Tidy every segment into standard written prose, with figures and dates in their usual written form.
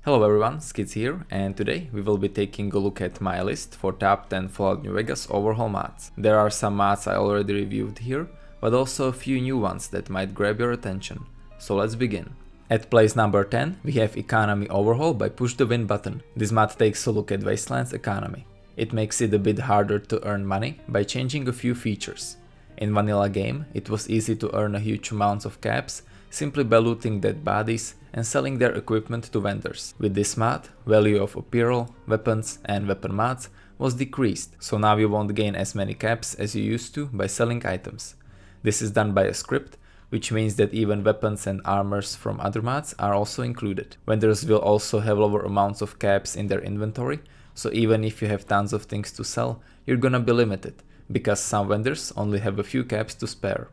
Hello everyone, Skits here, and today we will be taking a look at my list for top 10 Fallout New Vegas overhaul mods. There are some mods I already reviewed here, but also a few new ones that might grab your attention. So let's begin. At place number 10 we have Economy Overhaul by PushThe WinButton. This mod takes a look at Wasteland's economy. It makes it a bit harder to earn money by changing a few features. In vanilla game, it was easy to earn a huge amounts of caps simply by looting dead bodies and selling their equipment to vendors. With this mod, value of apparel, weapons and weapon mods was decreased, so now you won't gain as many caps as you used to by selling items. This is done by a script, which means that even weapons and armors from other mods are also included. Vendors will also have lower amounts of caps in their inventory, so even if you have tons of things to sell, you're gonna be limited, because some vendors only have a few caps to spare.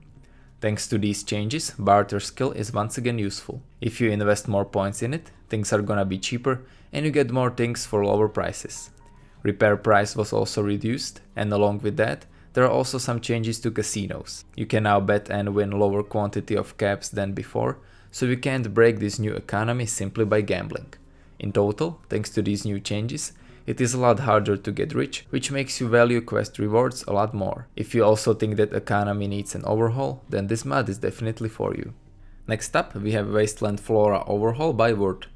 Thanks to these changes, barter skill is once again useful. If you invest more points in it, things are gonna be cheaper and you get more things for lower prices. Repair price was also reduced, and along with that, there are also some changes to casinos. You can now bet and win lower quantity of caps than before, so you can't break this new economy simply by gambling. In total, thanks to these new changes, it is a lot harder to get rich, which makes you value quest rewards a lot more. If you also think that economy needs an overhaul, then this mod is definitely for you. Next up we have Wasteland Flora Overhaul by vurt.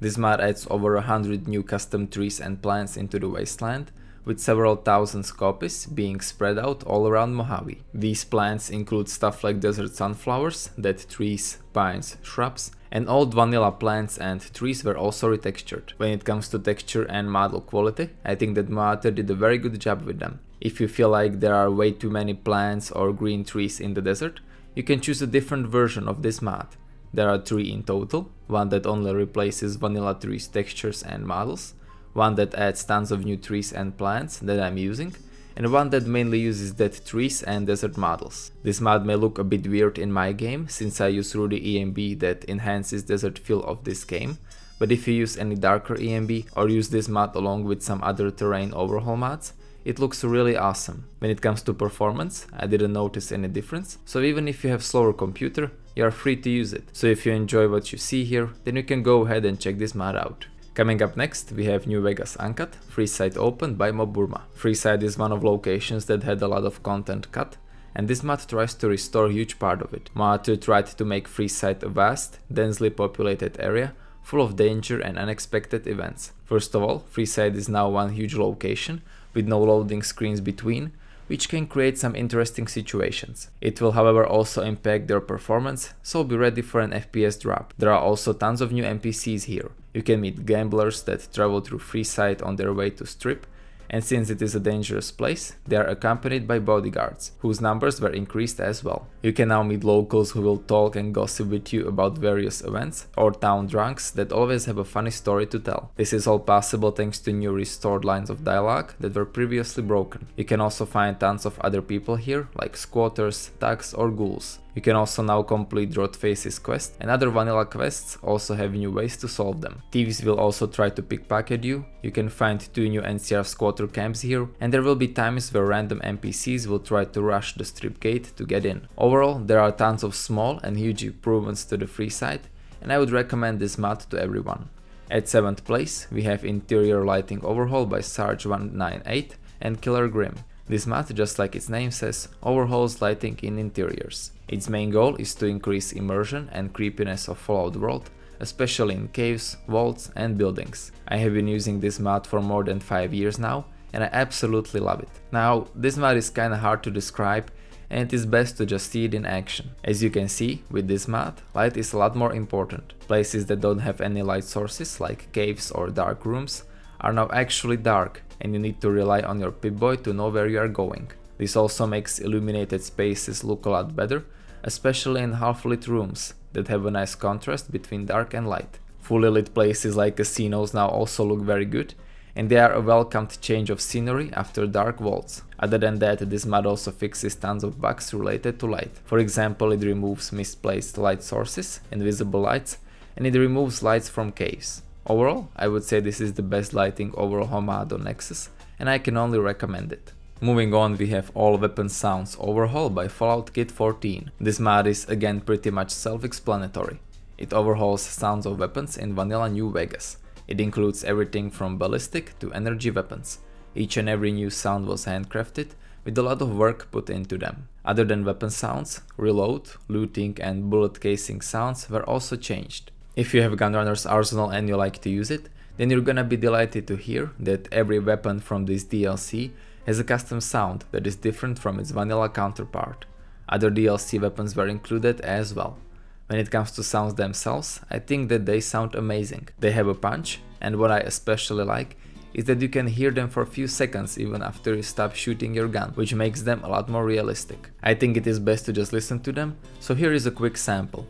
This mod adds over 100 new custom trees and plants into the wasteland, with several thousand copies being spread out all around Mojave. These plants include stuff like desert sunflowers, dead trees, pines, shrubs, and old vanilla plants and trees were also retextured. When it comes to texture and model quality, I think that modder did a very good job with them. If you feel like there are way too many plants or green trees in the desert, you can choose a different version of this mod. There are 3 in total, one that only replaces vanilla trees textures and models, one that adds tons of new trees and plants that I'm using, and one that mainly uses dead trees and desert models. This mod may look a bit weird in my game, since I use Rudy EMB that enhances desert feel of this game, but if you use any darker EMB or use this mod along with some other terrain overhaul mods, it looks really awesome. When it comes to performance, I didn't notice any difference, so even if you have slower computer, you are free to use it. So if you enjoy what you see here, then you can go ahead and check this mod out. Coming up next, we have New Vegas Uncut, Freeside opened by MoBurma. Freeside is one of locations that had a lot of content cut, and this mod tries to restore a huge part of it. Mod tried to make Freeside a vast, densely populated area, full of danger and unexpected events. First of all, Freeside is now one huge location, with no loading screens between, which can create some interesting situations. It will however also impact their performance, so be ready for an FPS drop. There are also tons of new NPCs here. You can meet gamblers that travel through Freeside on their way to Strip, and since it is a dangerous place, they are accompanied by bodyguards, whose numbers were increased as well. You can now meet locals who will talk and gossip with you about various events, or town drunks that always have a funny story to tell. This is all possible thanks to new restored lines of dialogue that were previously broken. You can also find tons of other people here, like squatters, thugs or ghouls. You can also now complete Drought Faces quest, and other vanilla quests also have new ways to solve them. Thieves will also try to pickpocket you. You can find 2 new NCR squatter camps here, and there will be times where random NPCs will try to rush the strip gate to get in. Overall, there are tons of small and huge improvements to the Freeside, and I would recommend this mod to everyone. At 7th place, we have Interior Lighting Overhaul by Sarge198 and Killergrimm. This mod, just like its name says, overhauls lighting in interiors. Its main goal is to increase immersion and creepiness of Fallout world, especially in caves, vaults and buildings. I have been using this mod for more than 5 years now, and I absolutely love it. Now, this mod is kinda hard to describe, and it is best to just see it in action. As you can see, with this mod, light is a lot more important. Places that don't have any light sources, like caves or dark rooms, are now actually dark, and you need to rely on your Pip-Boy to know where you are going. This also makes illuminated spaces look a lot better, especially in half-lit rooms that have a nice contrast between dark and light. Fully lit places like casinos now also look very good, and they are a welcomed change of scenery after dark vaults. Other than that, this mod also fixes tons of bugs related to light. For example, it removes misplaced light sources, invisible lights, and it removes lights from caves. Overall, I would say this is the best lighting overhaul mod on Nexus, and I can only recommend it. Moving on, we have All Weapon Sounds Overhaul by Fallout Kit 14. This mod is again pretty much self-explanatory. It overhauls sounds of weapons in vanilla New Vegas. It includes everything from ballistic to energy weapons. Each and every new sound was handcrafted, with a lot of work put into them. Other than weapon sounds, reload, looting and bullet casing sounds were also changed. If you have Gunrunner's arsenal and you like to use it, then you're gonna be delighted to hear that every weapon from this DLC has a custom sound that is different from its vanilla counterpart. Other DLC weapons were included as well. When it comes to sounds themselves, I think that they sound amazing. They have a punch, and what I especially like is that you can hear them for a few seconds even after you stop shooting your gun, which makes them a lot more realistic. I think it is best to just listen to them, so here is a quick sample.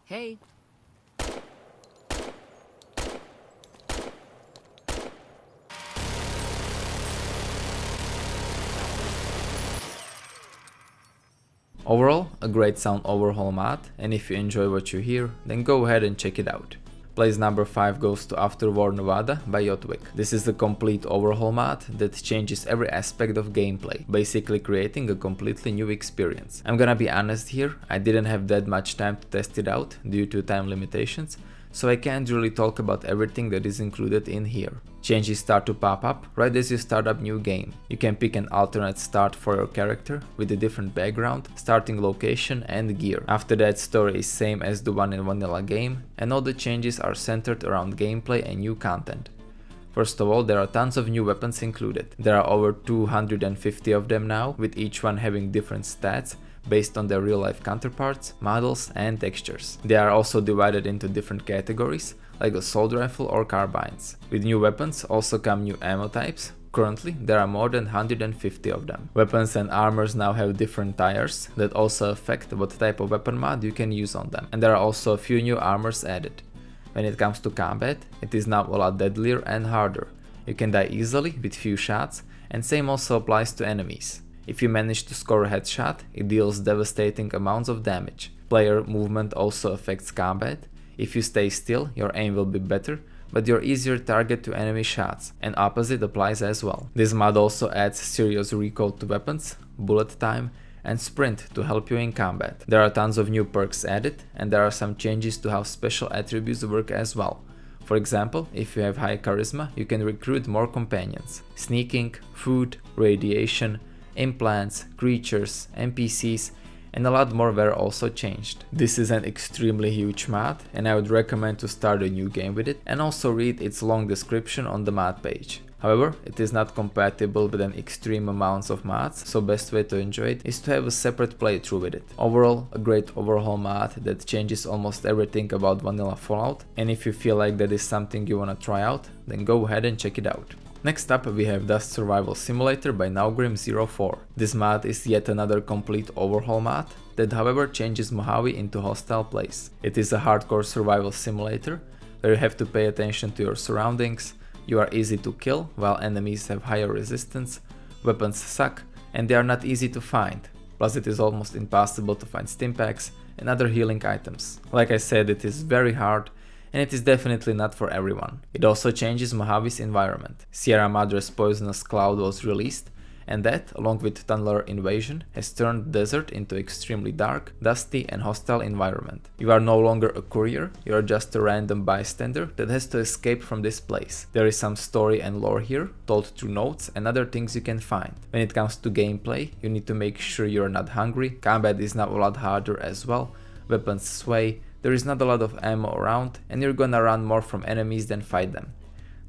Hey. Overall, a great sound overhaul mod, and if you enjoy what you hear, then go ahead and check it out. Place number 5 goes to After War Nevada by Jedwig. This is the complete overhaul mod that changes every aspect of gameplay, basically creating a completely new experience. I'm gonna be honest here, I didn't have that much time to test it out due to time limitations, so I can't really talk about everything that is included in here. Changes start to pop up right as you start up new game. You can pick an alternate start for your character with a different background, starting location and gear. After that, story is same as the one in vanilla game, and all the changes are centered around gameplay and new content. First of all, there are tons of new weapons included. There are over 250 of them now, with each one having different stats based on their real-life counterparts, models and textures. They are also divided into different categories, like assault rifle or carbines. With new weapons also come new ammo types. Currently, there are more than 150 of them. Weapons and armors now have different tires that also affect what type of weapon mod you can use on them. And there are also a few new armors added. When it comes to combat, it is now a lot deadlier and harder. You can die easily with few shots, and same also applies to enemies. If you manage to score a headshot, it deals devastating amounts of damage. Player movement also affects combat. If you stay still, your aim will be better, but you're easier target to enemy shots, and opposite applies as well. This mod also adds serious recoil to weapons, bullet time, and sprint to help you in combat. There are tons of new perks added, and there are some changes to how special attributes work as well. For example, if you have high charisma, you can recruit more companions. Sneaking, food, radiation, implants, creatures, NPCs, and a lot more were also changed. This is an extremely huge mod, and I would recommend to start a new game with it and also read its long description on the mod page. However, it is not compatible with an extreme amounts of mods, so best way to enjoy it is to have a separate playthrough with it. Overall, a great overhaul mod that changes almost everything about vanilla Fallout, and if you feel like that is something you wanna try out, then go ahead and check it out. Next up we have Dust Survival Simulator by nekranam. This mod is yet another complete overhaul mod that however changes Mojave into hostile place. It is a hardcore survival simulator where you have to pay attention to your surroundings, you are easy to kill while enemies have higher resistance, weapons suck and they are not easy to find, plus it is almost impossible to find stimpaks and other healing items. Like I said, it is very hard, and it is definitely not for everyone. It also changes Mojave's environment. Sierra Madre's Poisonous Cloud was released, and that, along with Tunneler Invasion, has turned the desert into extremely dark, dusty and hostile environment. You are no longer a courier, you are just a random bystander that has to escape from this place. There is some story and lore here, told through notes and other things you can find. When it comes to gameplay, you need to make sure you are not hungry, combat is now a lot harder as well, weapons sway, there is not a lot of ammo around, and you're gonna run more from enemies than fight them.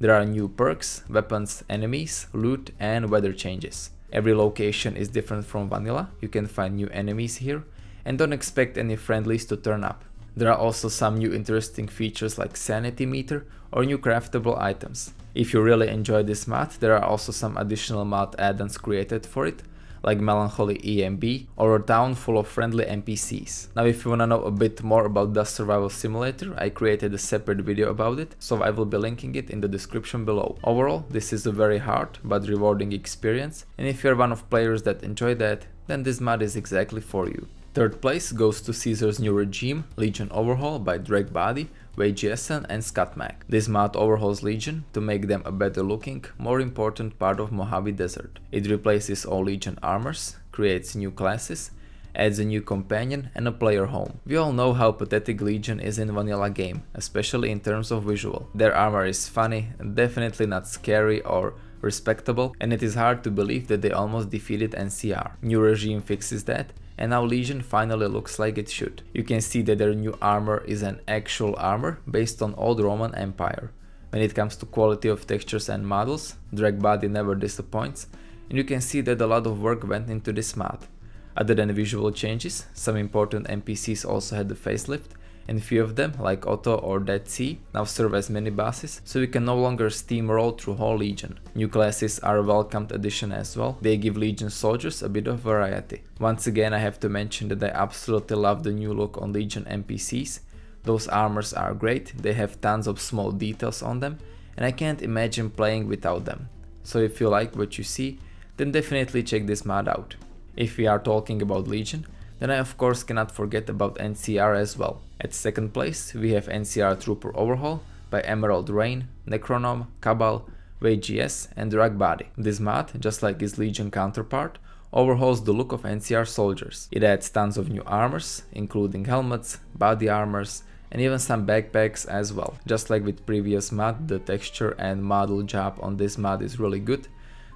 There are new perks, weapons, enemies, loot and weather changes. Every location is different from vanilla, you can find new enemies here, and don't expect any friendlies to turn up. There are also some new interesting features like sanity meter or new craftable items. If you really enjoy this mod, there are also some additional mod add-ons created for it, like Melancholy EMB or a town full of friendly NPCs. Now if you wanna know a bit more about Dust Survival Simulator, I created a separate video about it, so I will be linking it in the description below. Overall, this is a very hard but rewarding experience, and if you're one of players that enjoy that, then this mod is exactly for you. Third place goes to Caesar's New Regime, Legion Overhaul by Dragbody, weijiesen and scottmack. This mod overhauls Legion to make them a better looking, more important part of Mojave Desert. It replaces all Legion armors, creates new classes, adds a new companion and a player home. We all know how pathetic Legion is in vanilla game, especially in terms of visual. Their armor is funny, definitely not scary or respectable, and it is hard to believe that they almost defeated NCR. New regime fixes that, and now Legion finally looks like it should. You can see that their new armor is an actual armor based on old Roman Empire. When it comes to quality of textures and models, dragbody never disappoints, and you can see that a lot of work went into this mod. Other than visual changes, some important NPCs also had the facelift, and few of them, like Otto or Dead Sea, now serve as mini-bosses, so you can no longer steamroll through whole Legion. New classes are a welcomed addition as well, they give Legion soldiers a bit of variety. Once again I have to mention that I absolutely love the new look on Legion NPCs. Those armors are great, they have tons of small details on them, and I can't imagine playing without them. So if you like what you see, then definitely check this mod out. If we are talking about Legion, then I of course cannot forget about NCR as well. At second place we have NCR Trooper Overhaul by emeraldreign, nekranam, cabal, weijiesen and dragbody. This mod, just like its Legion counterpart, overhauls the look of NCR soldiers. It adds tons of new armors, including helmets, body armors, and even some backpacks as well. Just like with previous mod, the texture and model job on this mod is really good.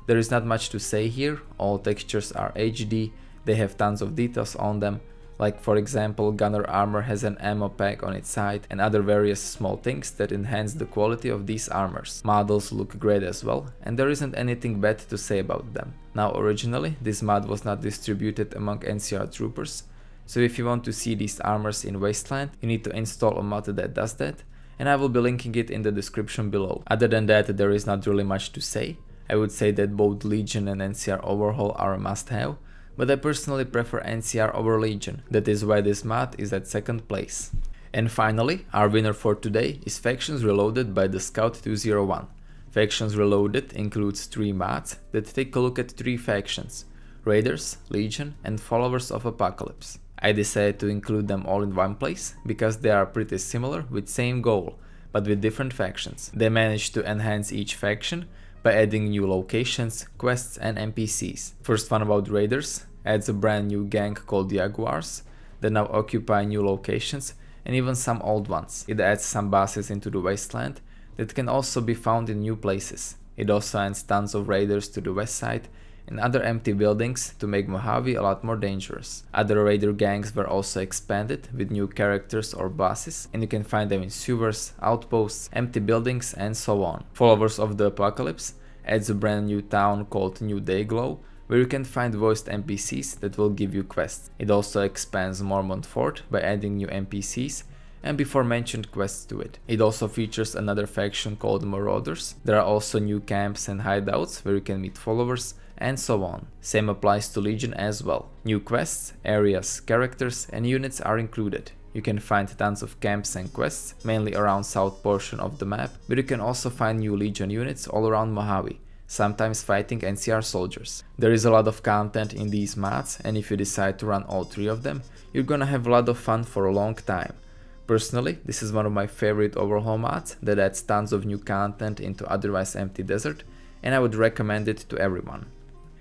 There is not much to say here, all textures are HD, they have tons of details on them, like for example gunner armor has an ammo pack on its side and other various small things that enhance the quality of these armors. Models look great as well, and there isn't anything bad to say about them. Now originally this mod was not distributed among NCR troopers, so if you want to see these armors in Wasteland, you need to install a mod that does that, and I will be linking it in the description below. Other than that, there is not really much to say. I would say that both Legion and NCR Overhaul are a must-have, but I personally prefer NCR over Legion, that is why this mod is at second place. And finally, our winner for today is Factions Reloaded by the Scout 201. Factions Reloaded includes 3 mods that take a look at 3 factions: Raiders, Legion and Followers of Apocalypse. I decided to include them all in one place because they are pretty similar with same goal, but with different factions. They managed to enhance each faction by adding new locations, quests and NPCs. First one about Raiders adds a brand new gang called Jaguars that now occupy new locations and even some old ones. It adds some bosses into the Wasteland that can also be found in new places. It also adds tons of raiders to the west side and other empty buildings to make Mojave a lot more dangerous. Other raider gangs were also expanded with new characters or bosses, and you can find them in sewers, outposts, empty buildings and so on. Followers of the Apocalypse adds a brand new town called New Dayglow, where you can find voiced NPCs that will give you quests. It also expands Mormont Fort by adding new NPCs and before mentioned quests to it. It also features another faction called Marauders. There are also new camps and hideouts where you can meet followers and so on. Same applies to Legion as well. New quests, areas, characters and units are included. You can find tons of camps and quests, mainly around south portion of the map, but you can also find new Legion units all around Mojave, sometimes fighting NCR soldiers. There is a lot of content in these mods, and if you decide to run all 3 of them, you're gonna have a lot of fun for a long time. Personally, this is one of my favorite overhaul mods that adds tons of new content into otherwise empty desert, and I would recommend it to everyone.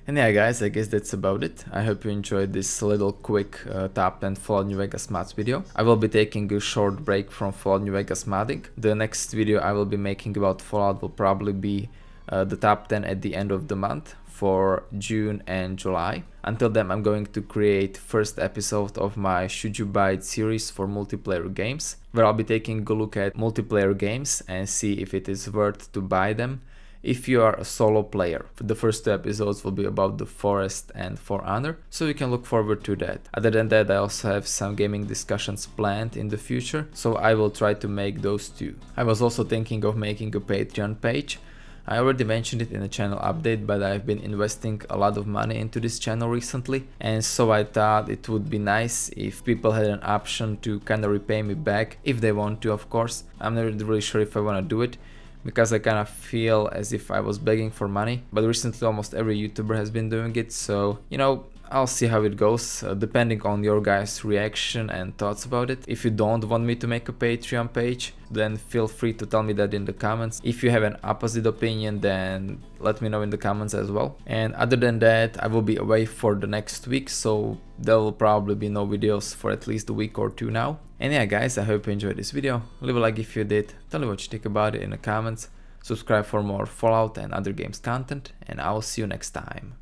And yeah guys, I guess that's about it. I hope you enjoyed this little quick top 10 Fallout New Vegas mods video. I will be taking a short break from Fallout New Vegas modding. The next video I will be making about Fallout will probably be the top 10 at the end of the month for June and July. Until then, I'm going to create first episode of my Should You Buy It series for multiplayer games, where I'll be taking a look at multiplayer games and see if it is worth to buy them if you are a solo player. The first 2 episodes will be about the Forest and For Honor, so you can look forward to that. Other than that, I also have some gaming discussions planned in the future, so I will try to make those too. I was also thinking of making a Patreon page. I already mentioned it in a channel update, but I've been investing a lot of money into this channel recently, and so I thought it would be nice if people had an option to kind of repay me back, if they want to of course. I'm not really sure if I want to do it, because I kind of feel as if I was begging for money, but recently almost every YouTuber has been doing it, so you know, I'll see how it goes, depending on your guys' reaction and thoughts about it. If you don't want me to make a Patreon page, then feel free to tell me that in the comments. If you have an opposite opinion, then let me know in the comments as well. And other than that, I will be away for the next week, so there will probably be no videos for at least a week or two now. And yeah guys, I hope you enjoyed this video. Leave a like if you did, tell me what you think about it in the comments. Subscribe for more Fallout and other games content, and I'll see you next time.